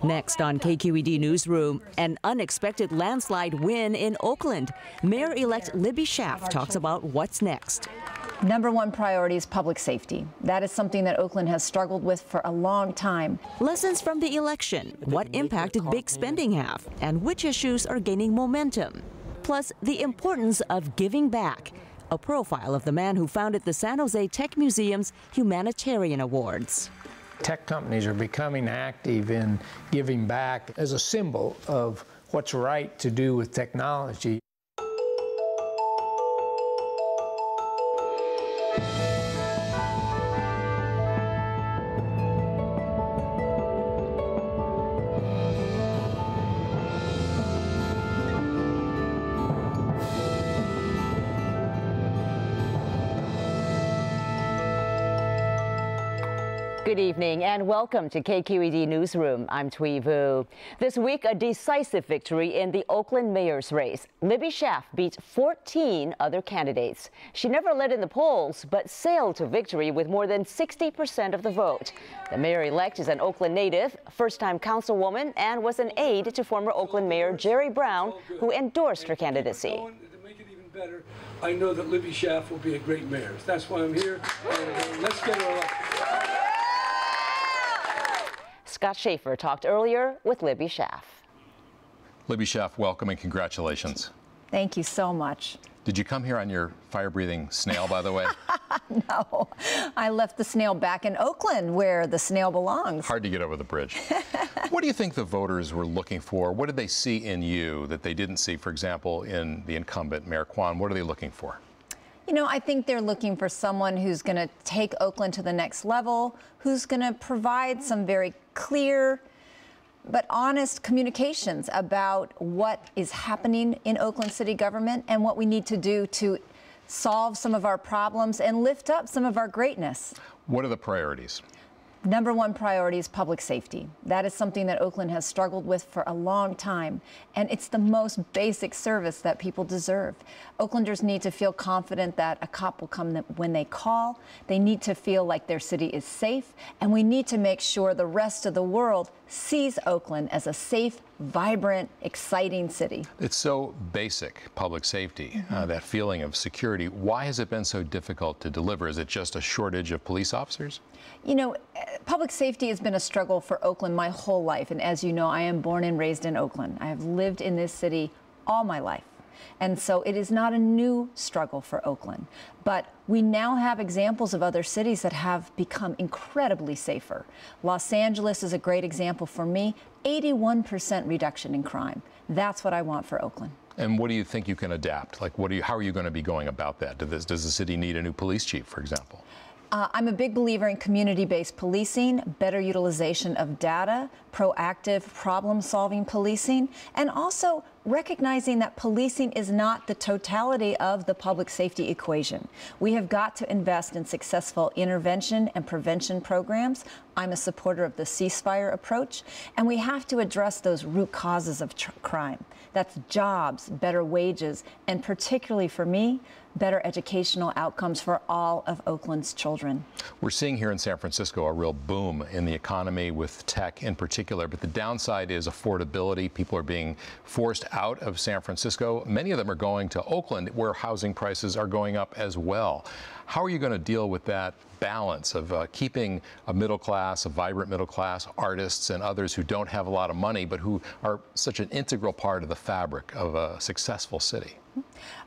Next on KQED Newsroom, an unexpected landslide win in Oakland. Mayor-elect Libby Schaaf talks about what's next. Number one priority is public safety. That is something that Oakland has struggled with for a long time. Lessons from the election, what impact did big spending have, and which issues are gaining momentum. Plus, the importance of giving back. A profile of the man who founded the San Jose Tech Museum's Humanitarian Awards. Tech companies are becoming active in giving back as a symbol of what's right to do with technology. Good evening and welcome to KQED Newsroom. I'm Thuy Vu. This week, a decisive victory in the Oakland mayor's race. Libby Schaaf beat 14 other candidates. She never led in the polls, but sailed to victory with more than 60% of the vote. The mayor-elect is an Oakland native, first-time councilwoman, and was an aide to former Oakland Mayor Jerry Brown, who endorsed her candidacy. To make it even better, I know that Libby Schaaf will be a great mayor. That's why I'm here. Let's get her elected. Scott Shafer talked earlier with Libby Schaaf. Libby Schaaf, welcome and congratulations. Thank you so much. Did you come here on your fire-breathing snail, by the way? No, I left the snail back in Oakland, where the snail belongs. Hard to get over the bridge. What do you think the voters were looking for? What did they see in you that they didn't see, for example, in the incumbent, Mayor Kwan? What are they looking for? You know, I think they're looking for someone who's going to take Oakland to the next level, who's going to provide some very clear but honest communications about what is happening in Oakland city government and what we need to do to solve some of our problems and lift up some of our greatness. What are the priorities? Number one priority is public safety. That is something that Oakland has struggled with for a long time, and it's the most basic service that people deserve. Oaklanders need to feel confident that a cop will come when they call. They need to feel like their city is safe, and we need to make sure the rest of the world sees Oakland as a safe, vibrant, exciting city. It's so basic, public safety, that feeling of security. Why has it been so difficult to deliver? Is it just a shortage of police officers? You know, public safety has been a struggle for Oakland my whole life. And as you know, I am born and raised in Oakland. I have lived in this city all my life. And so it is not a new struggle for Oakland. But we now have examples of other cities that have become incredibly safer. Los Angeles is a great example for me. 81% reduction in crime. That's what I want for Oakland. And what do you think you can adapt? Like, how are you going to be going about that? Does the city need a new police chief, for example? I'm a big believer in community-based policing, better utilization of data, proactive problem-solving policing, and also recognizing that policing is not the totality of the public safety equation. We have got to invest in successful intervention and prevention programs. I'm a supporter of the ceasefire approach, and we have to address those root causes of crime. That's jobs, better wages, and particularly for me, better educational outcomes for all of Oakland's children. We're seeing here in San Francisco a real boom in the economy with tech in particular, but the downside is affordability. People are being forced out of San Francisco. Many of them are going to Oakland, where housing prices are going up as well. How are you going to deal with that balance of keeping a middle class, a vibrant middle class, artists and others who don't have a lot of money, but who are such an integral part of the fabric of a successful city?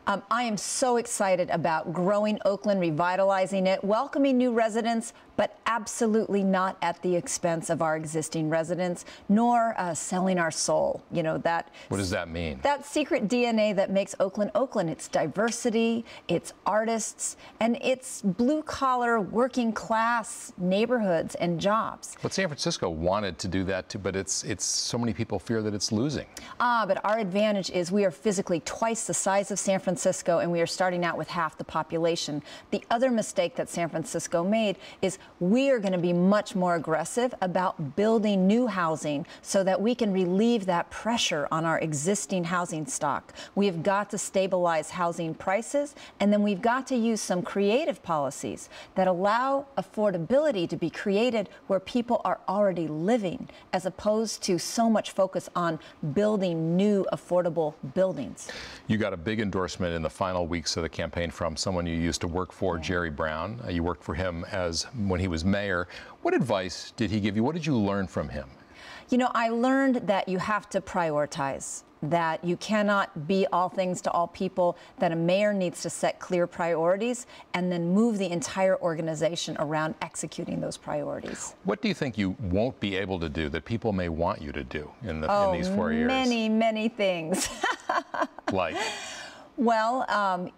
I am so excited about growing Oakland, revitalizing it, welcoming new residents, but absolutely not at the expense of our existing residents, nor selling our soul. You know, that. What does that mean? That secret DNA that makes Oakland Oakland. It's diversity, it's artists, and it's blue-collar, working-class neighborhoods and jobs. But San Francisco wanted to do that too, but it's so many people fear that it's losing. But our advantage is we are physically twice the size size of San Francisco and we are starting out with half the population. The other mistake that San Francisco made is we are going to be much more aggressive about building new housing so that we can relieve that pressure on our existing housing stock. We have got to stabilize housing prices, and then we've got to use some creative policies that allow affordability to be created where people are already living, as opposed to so much focus on building new affordable buildings. You got a big endorsement in the final weeks of the campaign from someone you used to work for, Jerry Brown. You worked for him when he was mayor. What advice did he give you? What did you learn from him? You know, I learned that you have to prioritize, that you cannot be all things to all people, that a mayor needs to set clear priorities and then move the entire organization around executing those priorities. What do you think you won't be able to do that people may want you to do in these 4 years? Many things. Like? Well,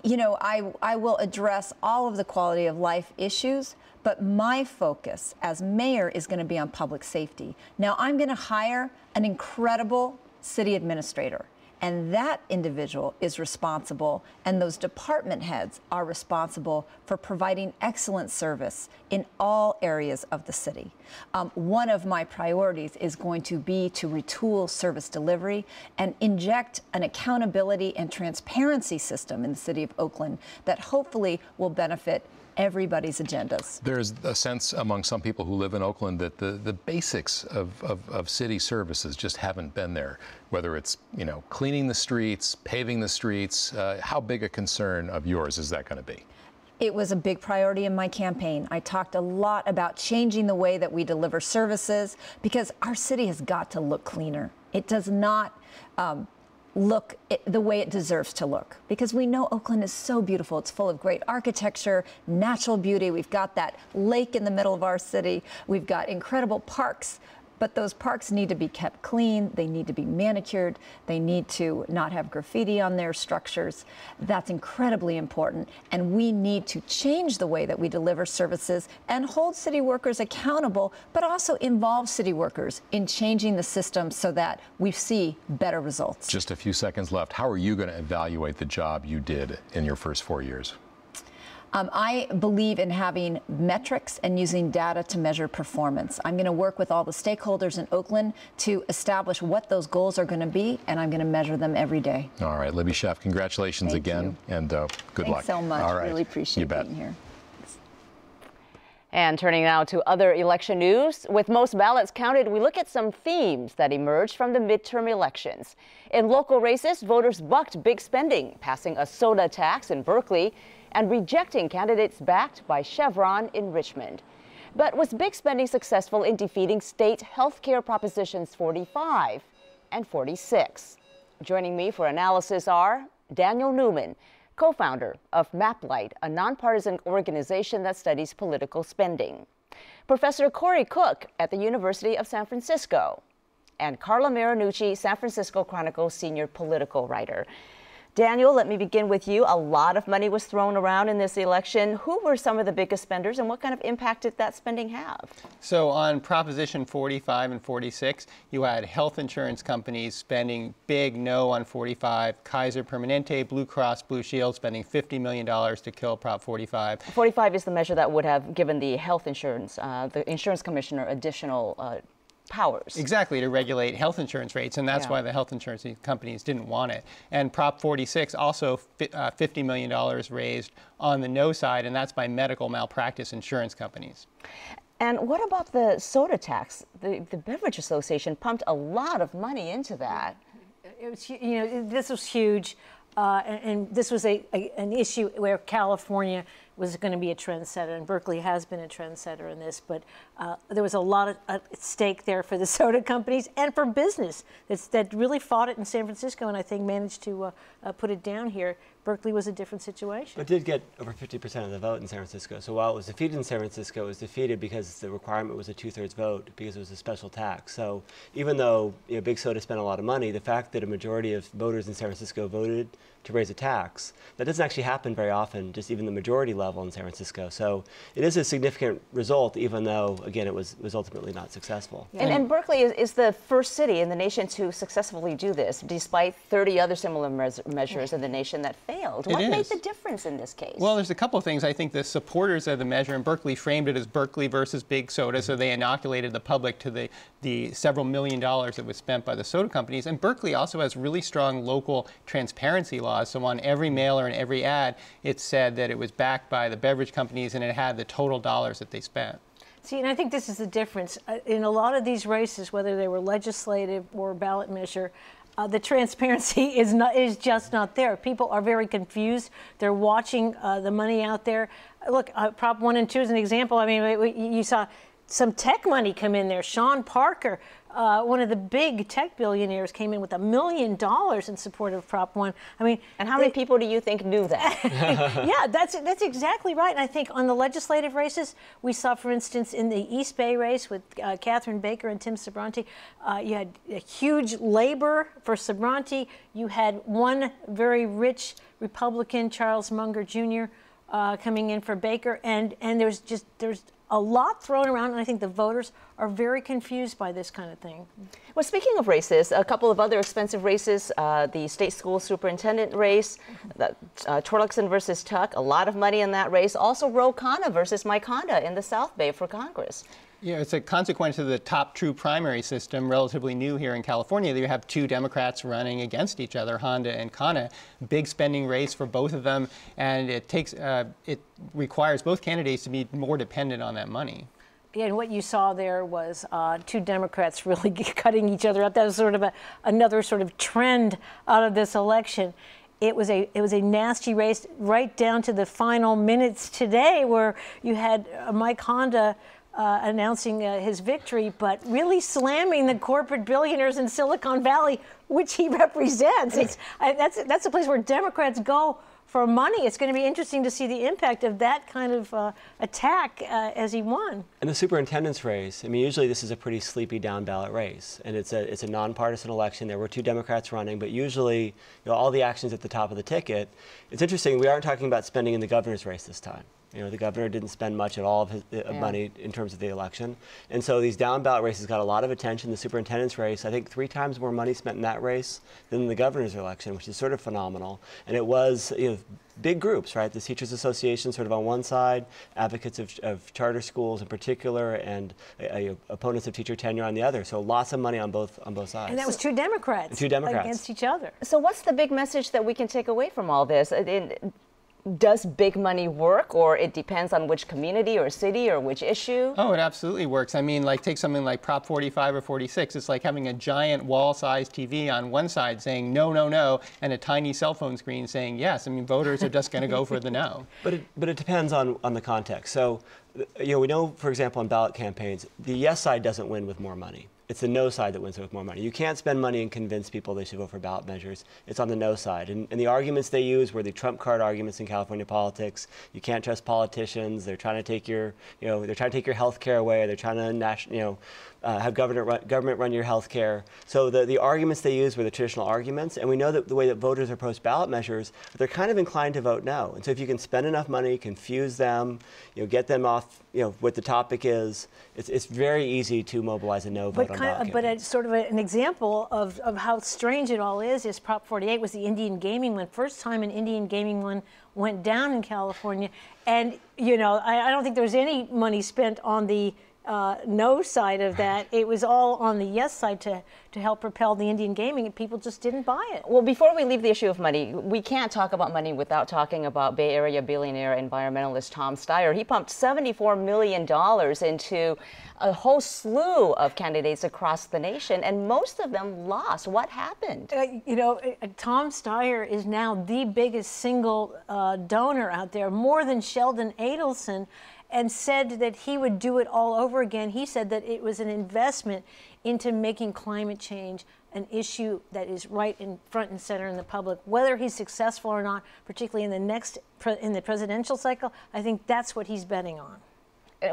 you know, I will address all of the quality of life issues, but my focus as mayor is going to be on public safety. Now, I'm going to hire an incredible city administrator, and that individual is responsible, and those department heads are responsible for providing excellent service in all areas of the city. One of my priorities is going to be to retool service delivery and inject an accountability and transparency system in the city of Oakland that hopefully will benefit everybody's agendas. There's a sense among some people who live in Oakland that the basics of city services just haven't been there, whether it's, you know, cleaning the streets, paving the streets. How big a concern of yours is that going to be? It was a big priority in my campaign. I talked a lot about changing the way that we deliver services because our city has got to look cleaner. It does not look the way it deserves to look, because we know Oakland is so beautiful. It's full of great architecture, natural beauty. We've got that lake in the middle of our city. We've got incredible parks, but those parks need to be kept clean. They need to be manicured. They need to not have graffiti on their structures. That's incredibly important. And we need to change the way that we deliver services and hold city workers accountable, but also involve city workers in changing the system so that we see better results. Just a few seconds left. How are you going to evaluate the job you did in your first 4 years? I believe in having metrics and using data to measure performance. I'm going to work with all the stakeholders in Oakland to establish what those goals are going to be, and I'm going to measure them every day. All right, Libby Schaaf, congratulations again, and good luck. Thanks so much. All right. Really appreciate being here. And turning now to other election news, with most ballots counted, we look at some themes that emerged from the midterm elections. In local races, voters bucked big spending, passing a soda tax in Berkeley and rejecting candidates backed by Chevron in Richmond. But was big spending successful in defeating state health care propositions 45 and 46? Joining me for analysis are Daniel Newman, co-founder of MapLight, a nonpartisan organization that studies political spending, Professor Corey Cook at the University of San Francisco, and Carla Marinucci, San Francisco Chronicle senior political writer. Daniel, let me begin with you. A lot of money was thrown around in this election. Who were some of the biggest spenders, and what kind of impact did that spending have? So on Proposition 45 and 46, you had health insurance companies spending big no on 45, Kaiser Permanente, Blue Cross Blue Shield spending $50 million to kill Prop 45. 45 is the measure that would have given the health insurance, the insurance commissioner additional powers. Exactly, to regulate health insurance rates, and that's why the health insurance companies didn't want it. And Prop 46 also $50 million raised on the no side, and that's by medical malpractice insurance companies. And what about the soda tax? The Beverage Association pumped a lot of money into that. It was, you know, this was huge, and this was an issue where California was going to be a trendsetter, and Berkeley has been a trendsetter in this, but there was a lot at stake there for the soda companies and for business that really fought it in San Francisco, and I think managed to put it down here. Berkeley was a different situation. But it did get over 50% of the vote in San Francisco. So while it was defeated in San Francisco, it was defeated because the requirement was a 2/3 vote because it was a special tax. So even though Big Soda spent a lot of money, the fact that a majority of voters in San Francisco voted to raise a tax, that doesn't actually happen very often, just even the majority level in San Francisco. So it is a significant result, even though, again, it was ultimately not successful. Yeah. And Berkeley is the first city in the nation to successfully do this, despite 30 other similar measures in the nation that failed. What made the difference in this case? Well, there's a couple of things. I think the supporters of the measure in Berkeley framed it as Berkeley versus Big Soda, so they inoculated the public to the several $1 million that was spent by the soda companies. And Berkeley also has really strong local transparency laws. So on every mailer and every ad, it said that it was backed by the beverage companies and it had the total dollars that they spent. See, and I think this is the difference. In a lot of these races, whether they were legislative or ballot measure, the transparency is just not there. People are very confused. They're watching the money out there. Look, Prop 1 and 2 is an example. I mean, you saw some tech money come in there. Sean Parker, one of the big tech billionaires, came in with $1 million in support of Prop 1. I mean, and how many people do you think knew that? Yeah, that's exactly right. And I think on the legislative races, we saw, for instance, in the East Bay race with Catherine Baker and Tim Sabranti, you had a huge labor for Sabranti. You had one very rich Republican, Charles Munger Jr., coming in for Baker, and there's a lot thrown around, and I think the voters are very confused by this kind of thing. Well, speaking of races, a couple of other expensive races, the state school superintendent race, Torlakson versus Tuck, a lot of money in that race. Also, Ro Khanna versus Mike Honda in the South Bay for Congress. Yeah, it's a consequence of the top true primary system, relatively new here in California. You have two Democrats running against each other, Honda and Khanna. Big spending race for both of them, and it requires both candidates to be more dependent on that money. Yeah, and what you saw there was two Democrats really cutting each other up. That was sort of another sort of trend out of this election. It was a nasty race right down to the final minutes today, where you had Mike Honda announcing his victory, but really slamming the corporate billionaires in Silicon Valley, which he represents. That's a place where Democrats go for money. It's going to be interesting to see the impact of that kind of attack as he won. And the superintendent's race, I mean, usually this is a pretty sleepy down ballot race, and it's a nonpartisan election. There were two Democrats running, but usually all the actions at the top of the ticket. It's interesting, we aren't talking about spending in the governor's race this time. The governor didn't spend much at all of his money in terms of the election. And so these down ballot races got a lot of attention. The superintendent's race, I think 3 times more money spent in that race than the governor's election, which is sort of phenomenal. And it was, big groups, right? The Teachers Association sort of on one side, advocates of charter schools in particular, and opponents of teacher tenure on the other. So lots of money on both sides. And that was two Democrats. And two Democrats against each other. So what's the big message that we can take away from all this? Does big money work, or it depends on which community or city or which issue? Oh, it absolutely works. I mean, take something like Prop 45 or 46. It's like having a giant wall-sized TV on one side saying no, no, no, and a tiny cell phone screen saying yes. I mean, voters are just going to go for the no. But it depends on the context. So, we know, for example, in ballot campaigns, the yes side doesn't win with more money. It's the no side that wins with more money. You can't spend money and convince people they should vote for ballot measures. It's on the no side. And the arguments they use were the Trump card arguments in California politics. You can't trust politicians. They're trying to take your, they're trying to take your health care away. They're trying to have government run your health care. So the arguments they use were the traditional arguments. And we know that the way that voters approach ballot measures, they're kind of inclined to vote no. And so if you can spend enough money, confuse them, get them off, what the topic is, it's very easy to mobilize a no vote on ballot campaigns. But it's sort of an example of how strange it all is Prop 48 was the Indian gaming one. First time an Indian gaming one went down in California. And, I don't think there was any money spent on the no side of that. It was all on the yes side to help propel the Indian gaming, and people just didn't buy it. Well, before we leave the issue of money, we can't talk about money without talking about Bay Area billionaire environmentalist Tom Steyer. He pumped $74 million into a whole slew of candidates across the nation, and most of them lost. What happened? Tom Steyer is now the biggest single donor out there, more than Sheldon Adelson, and said that he would do it all over again. He said that it was an investment into making climate change an issue that is right in front and center in the public, whether he's successful or not, particularly in the presidential cycle. I think that's what he's betting on.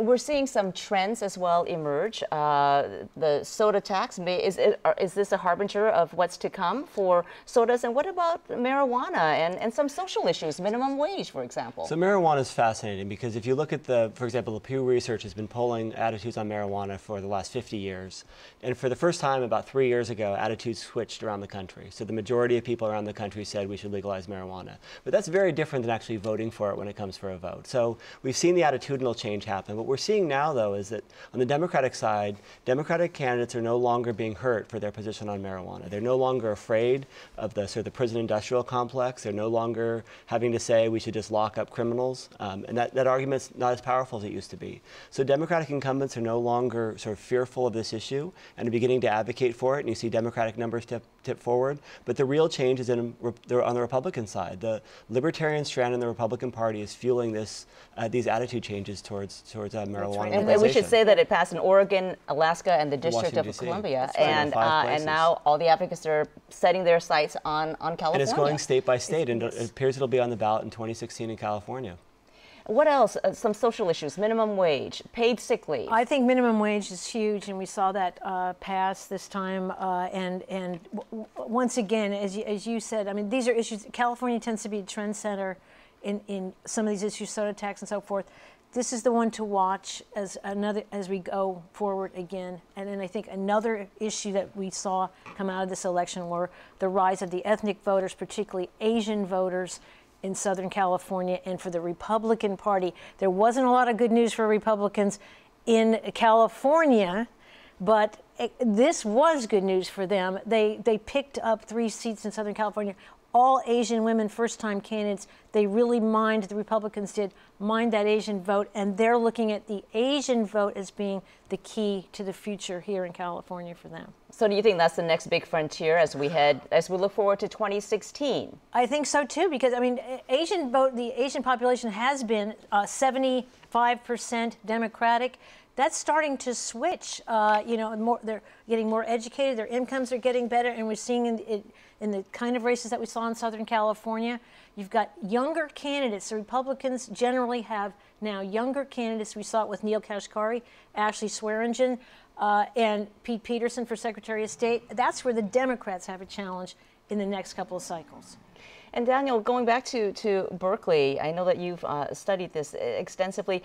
We're seeing some trends as well emerge. The soda tax, is this a harbinger of what's to come for sodas? And what about marijuana and some social issues, minimum wage, for example? So marijuana is fascinating because if you look at for example, the Pew Research has been polling attitudes on marijuana for the last 50 years. And for the first time about 3 years ago, attitudes switched around the country. So the majority of people around the country said we should legalize marijuana. But that's very different than actually voting for it when it comes for a vote. So we've seen the attitudinal change happen. What we're seeing now, though, is that on the Democratic side, Democratic candidates are no longer being hurt for their position on marijuana. They're no longer afraid of the sort of the prison industrial complex. They're no longer having to say we should just lock up criminals. And that argument's not as powerful as it used to be. So Democratic incumbents are no longer sort of fearful of this issue and are beginning to advocate for it. And you see Democratic numbers tip forward. But the real change is on the Republican side. The libertarian strand in the Republican Party is fueling these attitude changes towards marijuana. Right. And we should say that it passed in Oregon, Alaska, and the District of Columbia. And now all the advocates are setting their sights on California. And it's going state by state, and it appears it'll be on the ballot in 2016 in California. What else? Some social issues, minimum wage, paid sick leave. I think minimum wage is huge, and we saw that pass this time. And once again, as you said, I mean, these are issues. California tends to be a trendsetter in some of these issues, soda tax and so forth. This is the one to watch as we go forward again. And then I think another issue that we saw come out of this election were the rise of the ethnic voters, particularly Asian voters in Southern California. And for the Republican Party, there wasn't a lot of good news for Republicans in California, but this was good news for them. They picked up 3 seats in Southern California. All Asian women, first-time candidates, they really the Republicans did mind that Asian vote, and they're looking at the Asian vote as being the key to the future here in California for them. So do you think that's the next big frontier as we look forward to 2016? I think so too, because I mean, the Asian population has been 75% Democratic. That's starting to switch. They're getting more educated, their incomes are getting better, and we're seeing in the kind of races that we saw in Southern California, you've got younger candidates. The Republicans generally have now younger candidates. We saw it with Neil Kashkari, Ashley Swearingen, and Pete Peterson for Secretary of State. That's where the Democrats have a challenge in the next couple of cycles. And Daniel, going back to Berkeley, I know that you've studied this extensively.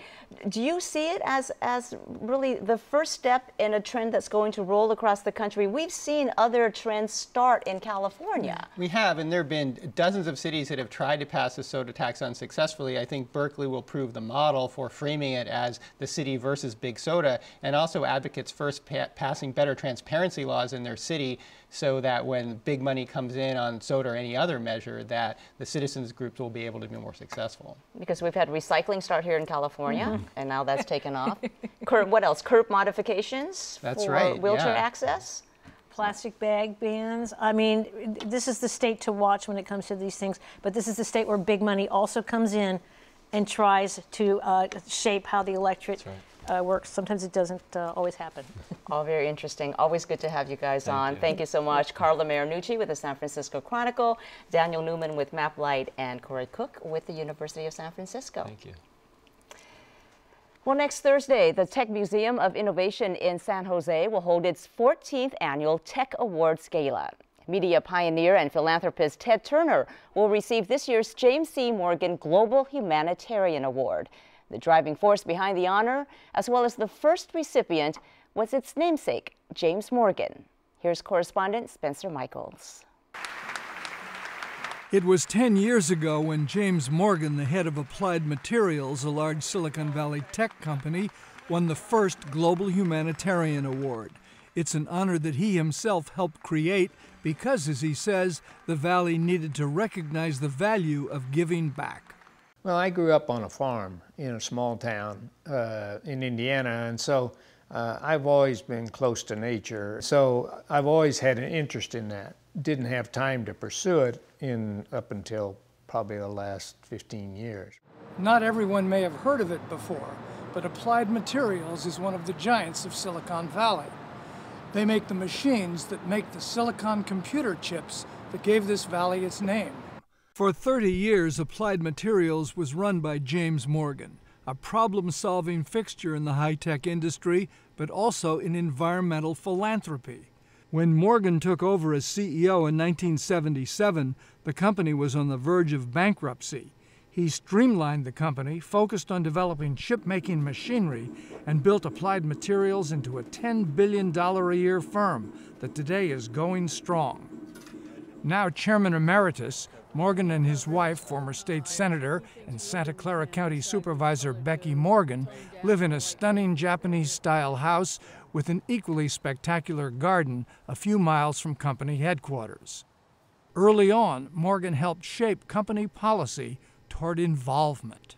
Do you see it as really the first step in a trend that's going to roll across the country? We've seen other trends start in California. We have, and there have been dozens of cities that have tried to pass the soda tax unsuccessfully. I think Berkeley will prove the model for framing it as the city versus big soda, and also advocates first passing better transparency laws in their city so that when big money comes in on soda or any other measure, that the citizens groups will be able to be more successful. Because we've had recycling start here in California, and now that's taken off. What else? Curb modifications for wheelchair access? Plastic bag bans. I mean, this is the state to watch when it comes to these things, but this is the state where big money also comes in and tries to shape how the electorate works. Sometimes it doesn't always happen. All very interesting. Always good to have you guys on. Thank you so much. Carla Marinucci with the San Francisco Chronicle, Daniel Newman with MapLight, and Corey Cook with the University of San Francisco. Thank you. Well, next Thursday, the Tech Museum of Innovation in San Jose will hold its 14th annual Tech Awards Gala. Media pioneer and philanthropist Ted Turner will receive this year's James C. Morgan Global Humanitarian Award. The driving force behind the honor, as well as the first recipient, was its namesake, James Morgan. Here's correspondent Spencer Michaels. It was 10 years ago when James Morgan, the head of Applied Materials, a large Silicon Valley tech company, won the first Global Humanitarian Award. It's an honor that he himself helped create because, as he says, the Valley needed to recognize the value of giving back. Well, I grew up on a farm in a small town in Indiana, and so I've always been close to nature. So I've always had an interest in that. Didn't have time to pursue it up until probably the last 15 years. Not everyone may have heard of it before, but Applied Materials is one of the giants of Silicon Valley. They make the machines that make the silicon computer chips that gave this valley its name. For 30 years, Applied Materials was run by James Morgan, a problem-solving fixture in the high-tech industry, but also in environmental philanthropy. When Morgan took over as CEO in 1977, the company was on the verge of bankruptcy. He streamlined the company, focused on developing chip-making machinery, and built Applied Materials into a $10 billion a year firm that today is going strong. Now Chairman Emeritus, Morgan and his wife, former state senator and Santa Clara County Supervisor Becky Morgan, live in a stunning Japanese-style house with an equally spectacular garden a few miles from company headquarters. Early on, Morgan helped shape company policy toward involvement.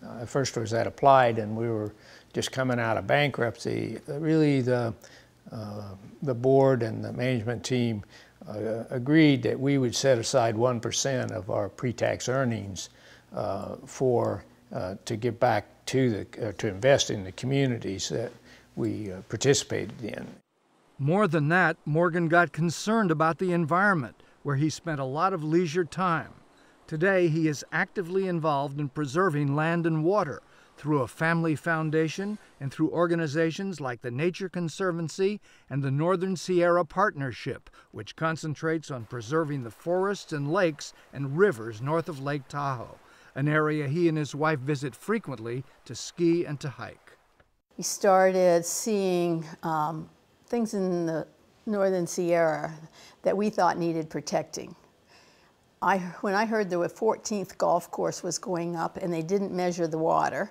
I first was at Applied, and we were just coming out of bankruptcy. Really, the board and the management team agreed that we would set aside 1% of our pre-tax earnings to give back to invest in the communities that we participated in. More than that, Morgan got concerned about the environment, where he spent a lot of leisure time. Today, he is actively involved in preserving land and water through a family foundation and through organizations like the Nature Conservancy and the Northern Sierra Partnership, which concentrates on preserving the forests and lakes and rivers north of Lake Tahoe, an area he and his wife visit frequently to ski and to hike. We started seeing things in the Northern Sierra that we thought needed protecting. When I heard the 14th golf course was going up and they didn't measure the water,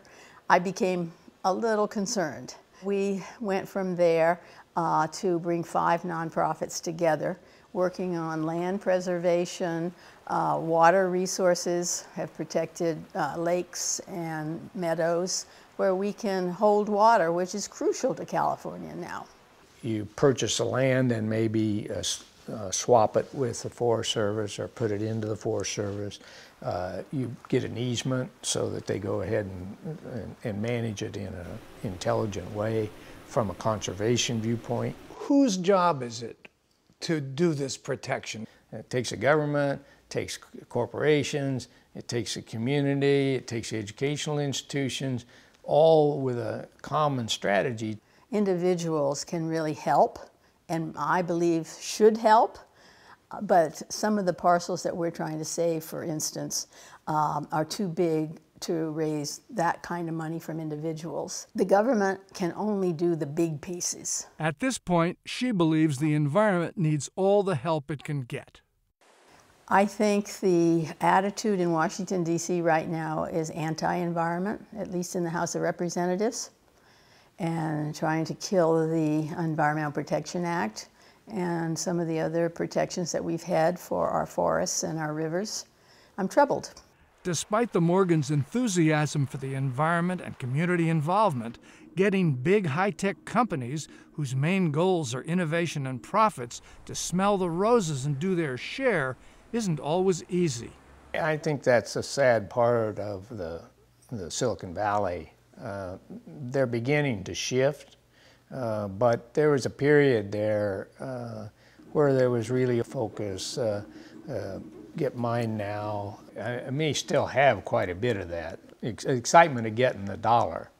I became a little concerned. We went from there to bring 5 nonprofits together, working on land preservation, water resources, have protected lakes and meadows where we can hold water, which is crucial to California now. You purchase the land and maybe swap it with the Forest Service or put it into the Forest Service. You get an easement so that they go ahead and manage it in an intelligent way from a conservation viewpoint. Whose job is it to do this protection? It takes a government, it takes corporations, it takes a community, it takes educational institutions, all with a common strategy. Individuals can really help, and I believe should help, but some of the parcels that we're trying to save, for instance, are too big to raise that kind of money from individuals. The government can only do the big pieces. At this point, she believes the environment needs all the help it can get. I think the attitude in Washington, D.C. right now is anti-environment, at least in the House of Representatives, and trying to kill the Environmental Protection Act and some of the other protections that we've had for our forests and our rivers. I'm troubled. Despite the Morgans' enthusiasm for the environment and community involvement, getting big high-tech companies whose main goals are innovation and profits to smell the roses and do their share isn't always easy. I think that's a sad part of the Silicon Valley. They're beginning to shift, but there was a period there where there was really a focus, get mine now. I may still have quite a bit of that, excitement of getting the dollar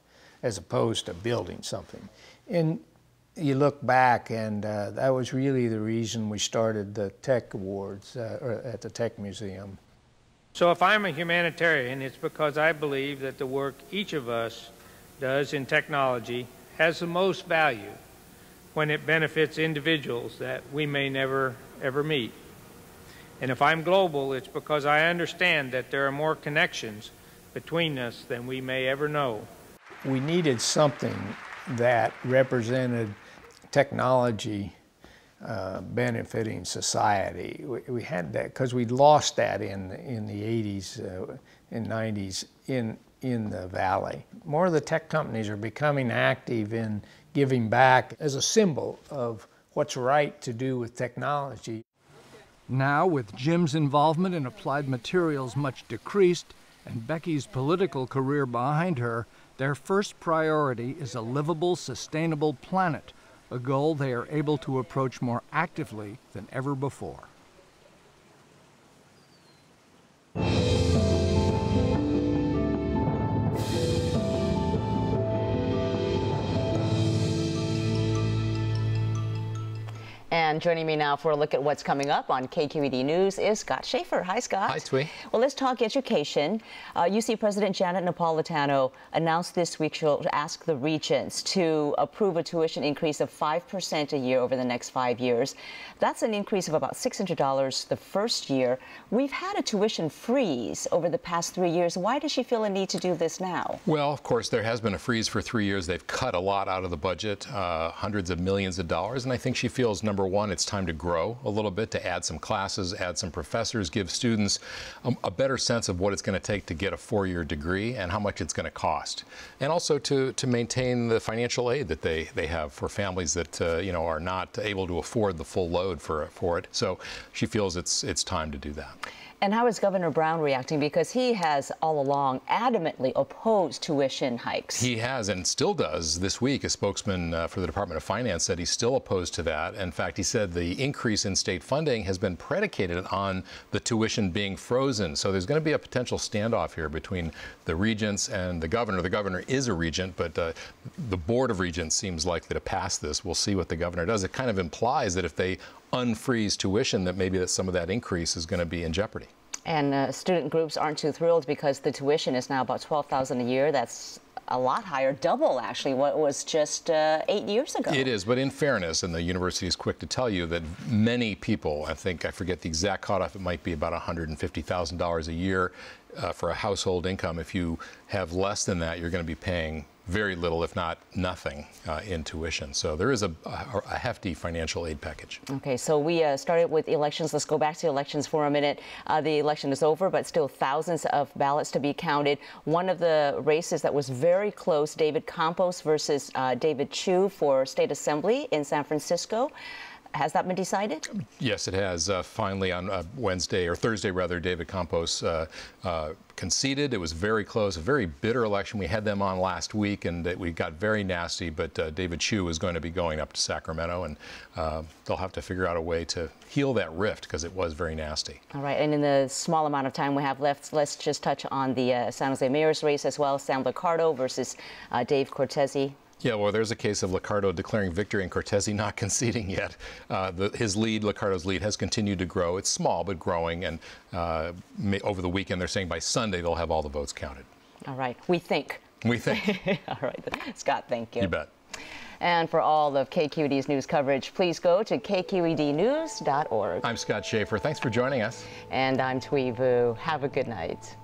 as opposed to building something. And you look back, and that was really the reason we started the Tech Awards at the Tech Museum. So if I'm a humanitarian, it's because I believe that the work each of us does in technology has the most value when it benefits individuals that we may never, ever meet. And if I'm global, it's because I understand that there are more connections between us than we may ever know. We needed something that represented technology benefiting society. We had that because we lost that in the 80s and 90s in the Valley. More of the tech companies are becoming active in giving back as a symbol of what's right to do with technology. Now, with Jim's involvement in Applied Materials much decreased and Becky's political career behind her, their first priority is a livable, sustainable planet, a goal they are able to approach more actively than ever before. And joining me now for a look at what's coming up on KQED News is Scott Shafer. Hi, Scott. Hi, Twee. Well, let's talk education. UC President Janet Napolitano announced this week she'll ask the regents to approve a tuition increase of 5% a year over the next 5 years. That's an increase of about $600 the first year. We've had a tuition freeze over the past 3 years. Why does she feel a need to do this now? Well, of course, there has been a freeze for 3 years. They've cut a lot out of the budget, hundreds of millions of dollars, and I think she feels, number one, it's time to grow a little bit, to add some classes, add some professors, give students a better sense of what it's going to take to get a 4-year degree and how much it's going to cost. And also to maintain the financial aid that they have for families that are not able to afford the full load for it. So she feels it's time to do that. And how is Governor Brown reacting? Because he has all along adamantly opposed tuition hikes. He has and still does. This week, a spokesman for the Department of Finance said he's still opposed to that. In fact, he said the increase in state funding has been predicated on the tuition being frozen. So there's going to be a potential standoff here between the regents and the governor. The governor is a regent, but the Board of Regents seems likely to pass this. We'll see what the governor does. It kind of implies that if they unfreeze tuition, that maybe some of that increase is going to be in jeopardy. And student groups aren't too thrilled because the tuition is now about $12,000 a year. That's a lot higher, double actually what was just 8 years ago. It is, but in fairness, and the university is quick to tell you that many people, I forget the exact cutoff, it might be about $150,000 a year for a household income. If you have less than that, you're going to be paying very little, if not nothing, in tuition. So there is a hefty financial aid package. Okay, so we started with elections. Let's go back to elections for a minute. The election is over, but still thousands of ballots to be counted. One of the races that was very close, David Campos versus David Chu for State Assembly in San Francisco. Has that been decided? Yes, it has. Finally, on Thursday, David Campos conceded. It was very close, a very bitter election. We had them on last week, and we got very nasty, but David Chu is going to be going up to Sacramento, and they'll have to figure out a way to heal that rift because it was very nasty. All right, and in the small amount of time we have left, let's just touch on the San Jose mayor's race as well. Sam Liccardo versus Dave Cortese. Yeah, well, there's a case of Liccardo declaring victory and Cortese not conceding yet. Liccardo's lead has continued to grow. It's small, but growing. And over the weekend, they're saying by Sunday, they'll have all the votes counted. All right. We think. We think. All right. Scott, thank you. You bet. And for all of KQED's news coverage, please go to kqednews.org. I'm Scott Shafer. Thanks for joining us. And I'm Twee Vu. Have a good night.